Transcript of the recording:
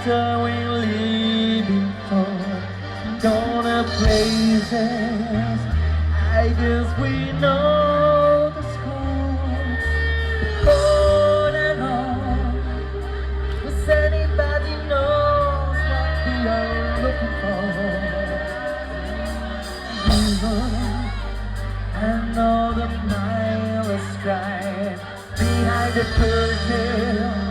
after we leave before, gonna places I guess we know the score. On and on, 'cause anybody knows what we are looking for. Even and all the miles drive behind the curtain.